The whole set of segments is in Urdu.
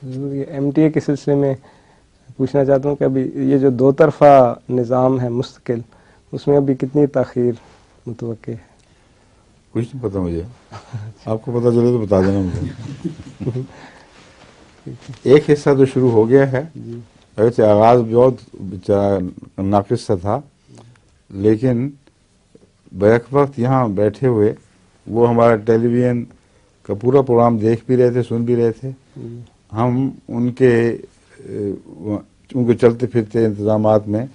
ضرور یہ ایم ٹی اے کے سلسلے میں پوچھنا چاہتا ہوں کہ ابھی یہ جو دو طرفہ نظام ہے مستقل، اس میں ابھی کتنی تاخیر متوقع ہے؟ کچھ نہیں پتا مجھے، آپ کو پتا چلے تو بتا دینا مجھے۔ ایک حصہ تو شروع ہو گیا ہے، ویسے آغاز بہت بیچارہ ناقص سا تھا، لیکن بیک وقت یہاں بیٹھے ہوئے وہ ہمارا ٹیلی ویژن کا پورا پروگرام دیکھ بھی رہے تھے، سن بھی رہے تھے۔ ہم ان کے چلتے پھرتے انتظامات میں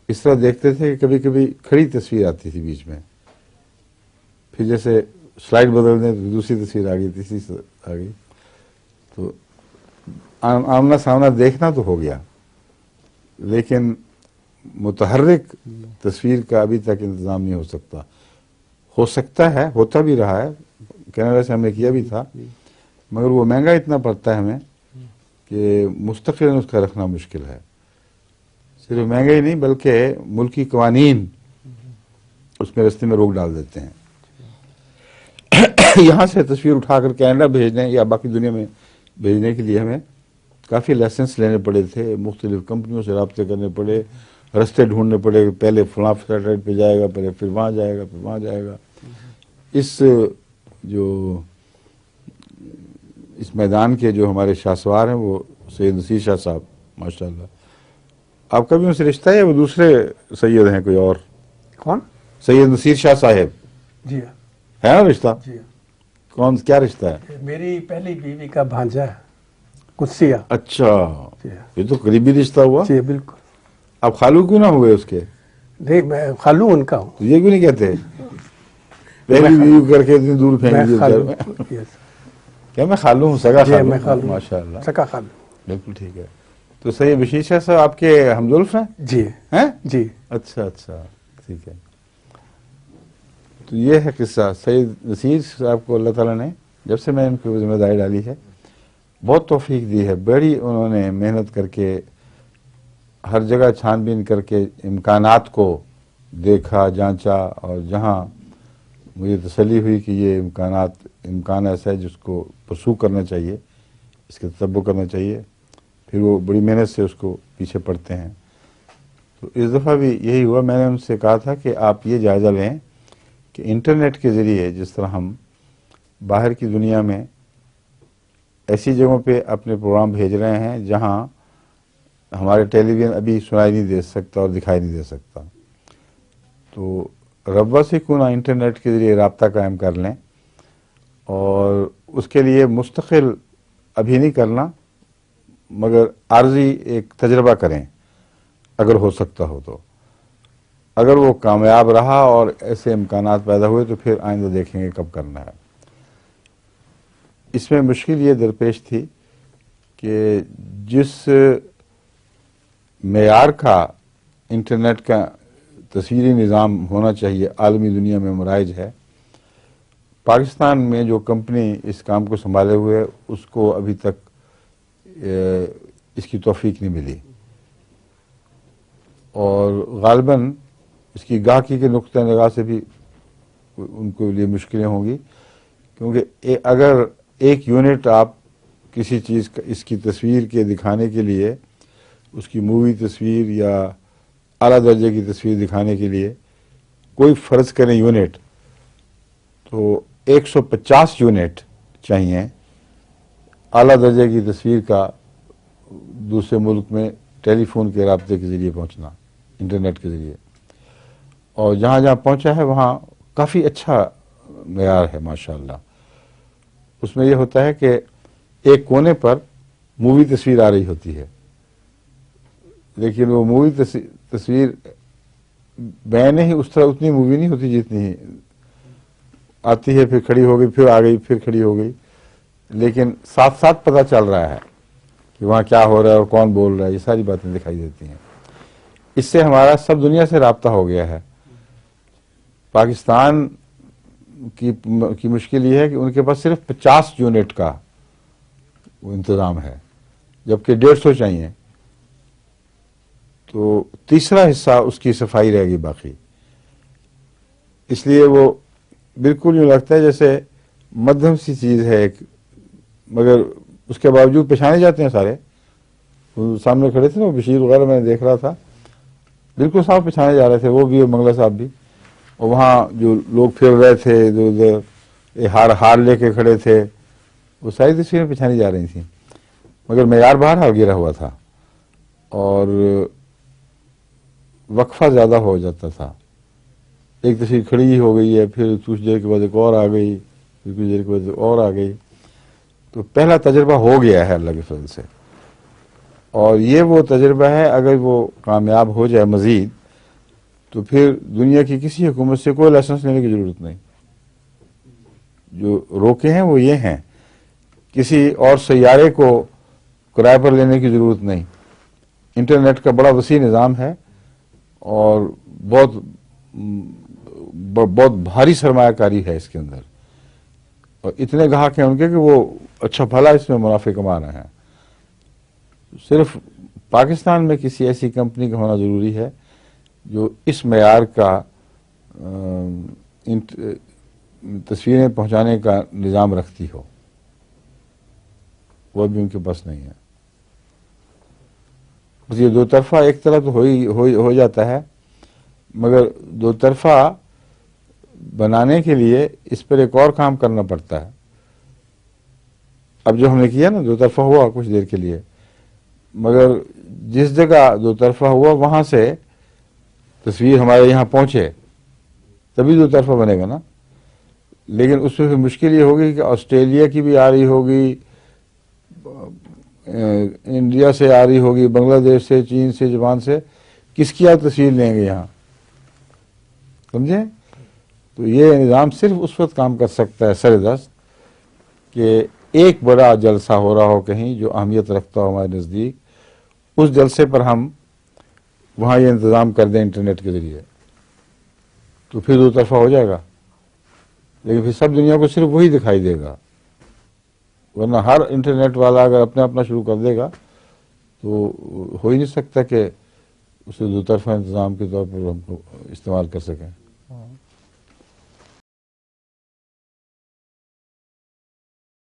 اس طرح دیکھتے تھے کہ کبھی کبھی کھڑی تصویر آتی تھی بیچ میں، پھر جیسے سلائڈ بدل دیں تو دوسری تصویر آ گئی، تیسری آ گئی، تو آمنا سامنا دیکھنا تو ہو گیا، لیکن متحرک تصویر کا ابھی تک انتظام نہیں ہو سکتا ہے، ہوتا بھی رہا ہے، کینیڈا سے ہم نے کیا بھی تھا، مگر وہ مہنگا اتنا پڑتا ہے ہمیں کہ مستقل اس کا رکھنا مشکل ہے۔ صرف مہنگا ہی نہیں بلکہ ملکی قوانین اس میں رستے میں روک ڈال دیتے ہیں۔ یہاں سے تصویر اٹھا کر کینیڈا بھیجنے یا باقی دنیا میں بھیجنے کے لیے ہمیں کافی لائسنس لینے پڑے تھے، مختلف کمپنیوں سے رابطے کرنے پڑے، رستے ڈھونڈنے پڑے کہ پہلے فلاں سیٹلائٹ پہ جائے گا، پہلے پھر وہاں جائے گا، پھر وہاں جائے گا۔ اس میدان کے جو ہمارے شاہسوار ہیں وہ سید نصیر شاہ صاحب، ماشاءاللہ۔ آپ کا بھی ان سے رشتہ ہے یا وہ دوسرے سید ہیں کوئی اور؟ کون؟ سید نصیر شاہ صاحب جی ہے نا رشتہ؟ جی کون، کیا رشتہ ہے؟ میری پہلی بیوی کا بھانجا ہے، قدسیہ۔ اچھا، جی یہ تو قریبی رشتہ ہوا۔ جی بالکل۔ آپ خالو کیوں نہ ہوئے اس کے؟ نہیں، میں خالو ان کا ہوں۔ تو یہ کیوں نہیں کہتے پہلی بیوی کر کے اتنی دور پھینک میں دیے خالو، بیچارے؟ یس، کیا میں خالو ہوں، سگا جی خالو میں ہوں؟ خالو، ماشاء اللہ، سکا خالو۔ بالکل ٹھیک ہے۔ تو سید بشیر شاہ صاحب آپ کے ہمزلف ہیں؟ جی ہیں؟ جی اچھا اچھا، ٹھیک ہے۔ تو یہ ہے قصہ سید نصیر صاحب کو اللہ تعالیٰ نے جب سے میں ان کو ذمہ داری ڈالی ہے بہت توفیق دی ہے، بڑی انہوں نے محنت کر کے ہر جگہ چھان بین کر کے امکانات کو دیکھا، جانچا، اور جہاں مجھے تسلی ہوئی کہ یہ امکان ایسا ہے جس کو پرسو کرنا چاہیے، اس کے تتبع کرنا چاہیے، پھر وہ بڑی محنت سے اس کو پیچھے پڑتے ہیں۔ تو اس دفعہ بھی یہی ہوا، میں نے ان سے کہا تھا کہ آپ یہ جائزہ لیں کہ انٹرنیٹ کے ذریعے جس طرح ہم باہر کی دنیا میں ایسی جگہوں پہ اپنے پروگرام بھیج رہے ہیں جہاں ہمارے ٹیلی ویژن ابھی سنائی نہیں دے سکتا اور دکھائی نہیں دے سکتا، تو ربوہ سے کیوں نہ انٹرنیٹ کے ذریعے رابطہ قائم کر لیں، اور اس کے لیے مستقل ابھی نہیں کرنا مگر عارضی ایک تجربہ کریں اگر ہو سکتا ہو تو۔ اگر وہ کامیاب رہا اور ایسے امکانات پیدا ہوئے تو پھر آئندہ دیکھیں گے کب کرنا ہے۔ اس میں مشکل یہ درپیش تھی کہ جس معیار کا انٹرنیٹ کا تصویری نظام ہونا چاہیے عالمی دنیا میں مرائج ہے، پاکستان میں جو کمپنی اس کام کو سنبھالے ہوئے اس کو ابھی تک اس کی توفیق نہیں ملی، اور غالباً اس کی گاہکی کے نقطۂ نگاہ سے بھی ان کے لیے مشکلیں ہوں گی، کیونکہ اگر ایک یونٹ آپ کسی چیز کا اس کی تصویر کے دکھانے کے لیے، اس کی مووی تصویر یا اعلیٰ درجے کی تصویر دکھانے کے لیے کوئی فرض کریں یونٹ، تو 150 یونٹ چاہیے اعلیٰ درجے کی تصویر کا دوسرے ملک میں ٹیلی فون کے رابطے کے ذریعے پہنچنا، انٹرنیٹ کے ذریعے، اور جہاں جہاں پہنچا ہے وہاں کافی اچھا معیار ہے ماشاءاللہ۔ اس میں یہ ہوتا ہے کہ ایک کونے پر مووی تصویر آ رہی ہوتی ہے، لیکن وہ مووی تصویر بیان ہی اس طرح اتنی مووی نہیں ہوتی جتنی آتی ہے، پھر کھڑی ہو گئی، پھر آ گئی، پھر کھڑی ہو گئی، لیکن ساتھ ساتھ پتہ چل رہا ہے کہ وہاں کیا ہو رہا ہے اور کون بول رہا ہے، یہ ساری باتیں دکھائی دیتی ہیں۔ اس سے ہمارا سب دنیا سے رابطہ ہو گیا ہے۔ پاکستان کی مشکل یہ ہے کہ ان کے پاس صرف 50 یونٹ کا وہ انتظام ہے، جبکہ 150 چاہیے، تو تیسرا حصہ اس کی صفائی رہے گی باقی، اس لیے وہ بالکل یوں لگتا ہے جیسے مدھم سی چیز ہے ایک، مگر اس کے باوجود پہچانے جاتے ہیں سارے. وہ سامنے کھڑے تھے نا بشیر وغیرہ، میں دیکھ رہا تھا، بالکل صاف پہچانے جا رہے تھے، وہ بھی اور منگلا صاحب بھی. اور وہاں جو لوگ پھر رہے تھے ادھر ادھر ہار لے کے کھڑے تھے، وہ ساری تصویریں پہچانی جا رہی تھیں. مگر معیار بہرحال گرا ہوا تھا اور وقفہ زیادہ ہو جاتا تھا. ایک تصویر کھڑی ہو گئی ہے، پھر کچھ دیر کے بعد ایک اور آ گئی، پھر کچھ دیر کے بعد ایک اور آ گئی. تو پہلا تجربہ ہو گیا ہے اللہ کے فضل سے، اور یہ وہ تجربہ ہے اگر وہ کامیاب ہو جائے مزید تو پھر دنیا کی کسی حکومت سے کوئی لائسنس لینے کی ضرورت نہیں. جو روکے ہیں وہ یہ ہیں، کسی اور سیارے کو کرائے پر لینے کی ضرورت نہیں. انٹرنیٹ کا بڑا وسیع نظام ہے اور بہت بھاری سرمایہ کاری ہے اس کے اندر، اور اتنے گاہک ہیں ان کے کہ وہ اچھا بھلا اس میں منافع کما رہے ہیں. صرف پاکستان میں کسی ایسی کمپنی کا ہونا ضروری ہے جو اس معیار کا تصویریں پہنچانے کا نظام رکھتی ہو، وہ بھی ان کے پاس نہیں ہے. بس یہ دو طرفہ ایک طرح تو ہو جاتا ہے، مگر دو طرفہ بنانے کے لیے اس پر ایک اور کام کرنا پڑتا ہے. اب جو ہم نے کیا نا دو طرفہ ہوا کچھ دیر کے لیے، مگر جس جگہ دو طرفہ ہوا وہاں سے تصویر ہمارے یہاں پہنچے تبھی دو طرفہ بنے گا نا. لیکن اس میں پھر مشکل یہ ہوگی کہ آسٹریلیا کی بھی آ رہی ہوگی، انڈیا سے آ رہی ہوگی، بنگلہ دیش سے، چین سے، جاپان سے، کس کی آپ تصویر لیں گے یہاں، سمجھیں؟ تو یہ نظام صرف اس وقت کام کر سکتا ہے سر دست کہ ایک بڑا جلسہ ہو رہا ہو کہیں جو اہمیت رکھتا ہو ہمارے نزدیک، اس جلسے پر ہم وہاں یہ انتظام کر دیں انٹرنیٹ کے ذریعے، تو پھر دو طرفہ ہو جائے گا. لیکن پھر سب دنیا کو صرف وہی دکھائی دے گا، ورنہ ہر انٹرنیٹ والا اگر اپنا شروع کر دے گا تو ہو ہی نہیں سکتا کہ اسے دو طرفہ انتظام کے طور پر ہم استعمال کر سکیں.